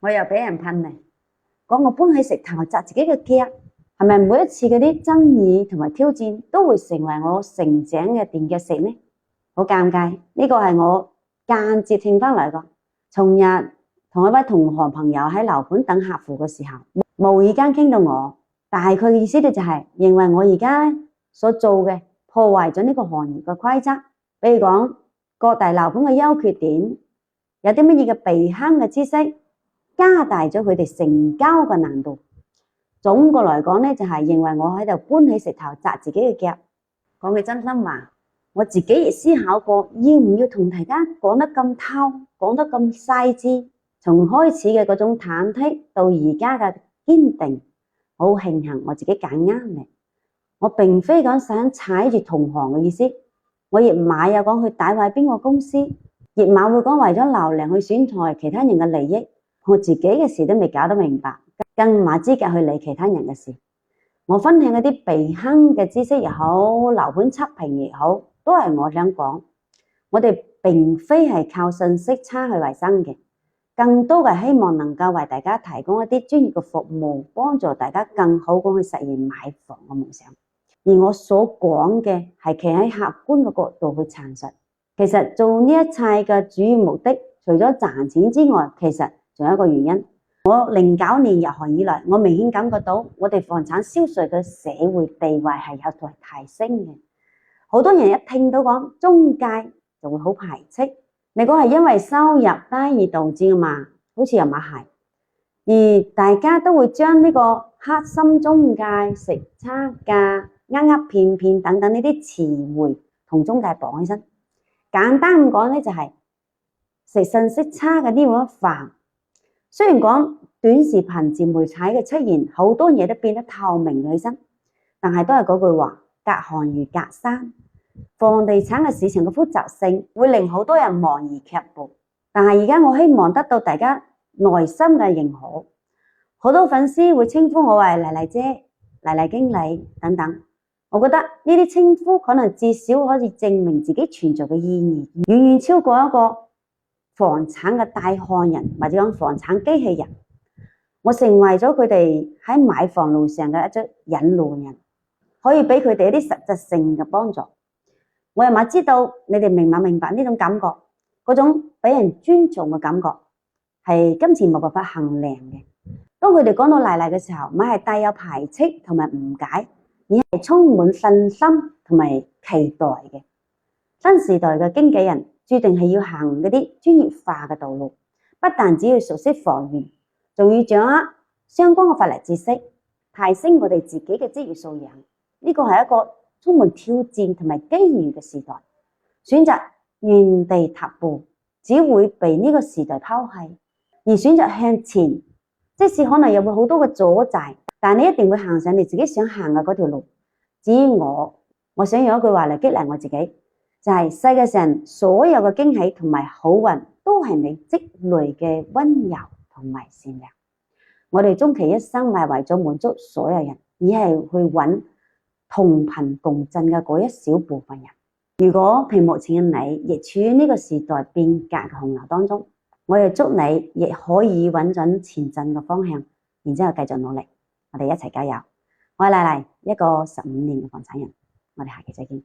我又俾人噴嚟，講我搬起石頭砸自己嘅腳，係咪每一次嗰啲爭議同埋挑戰都會成為我成長嘅墊腳石呢？好尷尬，呢個係我間接聽翻嚟個。從日同一位同行朋友喺樓盤等客戶嘅時候，無意間傾到我，大概嘅意思咧就係認為我而家所做嘅破壞咗呢個行業嘅規則，比如講各大樓盤嘅優缺點，有啲乜嘢嘅避坑嘅知識，加大咗佢哋成交嘅難度。總個來講咧，就係認為我喺度搬起石頭砸自己嘅腳。講句真心話，我自己亦思考過，要唔要同大家講得咁透，講得咁細緻。從開始嘅嗰種忐忑到而家嘅堅定，好慶幸我自己揀啱嘅。我並非講想踩住同行嘅意思，我亦冇有講去詆毀邊個公司，亦冇會講為咗流量去損害其他人嘅利益。我自己嘅事都未搞得明白，更冇資格去理其他人嘅事。我分享嗰啲避坑嘅知識也好，樓盤測評也好，都係我想講，我哋並非係靠信息差去維生嘅，更多嘅希望能夠為大家提供一啲專業嘅服務，幫助大家更好咁去實現買房嘅夢想。而我所講嘅係企喺客觀嘅角度去闡述，其實做呢一切嘅主要目的，除咗賺錢之外，其實仲有一個原因。我09年入行以來，我明顯感覺到我哋房產銷售嘅社會地位係有待提升嘅。好多人一聽到講中介就會好排斥，你講係因為收入低而導致嘅嘛？好似又唔係。而大家都會將呢個黑心中介、食差價、騙騙等等呢啲詞彙同中介綁起身。簡單咁講咧，就係食信息差嘅呢碗飯。雖然講短視頻自媒體嘅出現，好多嘢都變得透明起身，但係都係嗰句話，隔行如隔山。房地產嘅市場嘅複雜性會令好多人望而卻步。但係而家我希望得到大家內心嘅認可。好多粉絲會稱呼我為麗麗姐、麗麗經理等等。我覺得呢啲稱呼可能至少可以證明自己存在嘅意義，遠遠超過一個房產嘅大漢人，或者講房產機器人。我成為咗佢哋喺買房路上嘅一隻引路人，可以俾佢哋一啲實質性嘅幫助。我又咪知道你哋明白呢種感覺，嗰種俾人尊重嘅感覺係金錢冇辦法衡量嘅。當佢哋講到麗麗嘅時候，咪係帶有排斥同埋誤解，而係充滿信心同埋期待嘅。新時代嘅經紀人注定係要行嗰啲專業化嘅道路，不但只要熟悉房源，仲要掌握相關嘅法律知識，提升我哋自己嘅職業素養。呢個係一個充滿挑戰同埋機遇嘅時代。選擇原地踏步，只會被呢個時代拋棄；而選擇向前，即使可能有會好多嘅阻滯，但你一定會行上你自己想行嘅嗰條路。至於我想用一句話嚟激勵我自己，就係世界上所有嘅驚喜同埋好運都係你積累嘅溫柔同埋善良。我哋終其一生唔係為咗滿足所有人，而係去揾同頻共振嘅嗰一小部分人。如果屏幕前嘅你亦處於呢個時代變革嘅洪流當中，我亦祝你亦可以揾準前進嘅方向，然之後繼續努力。我哋一齊加油！我係麗麗，一個15年嘅房產人。我哋下期再見。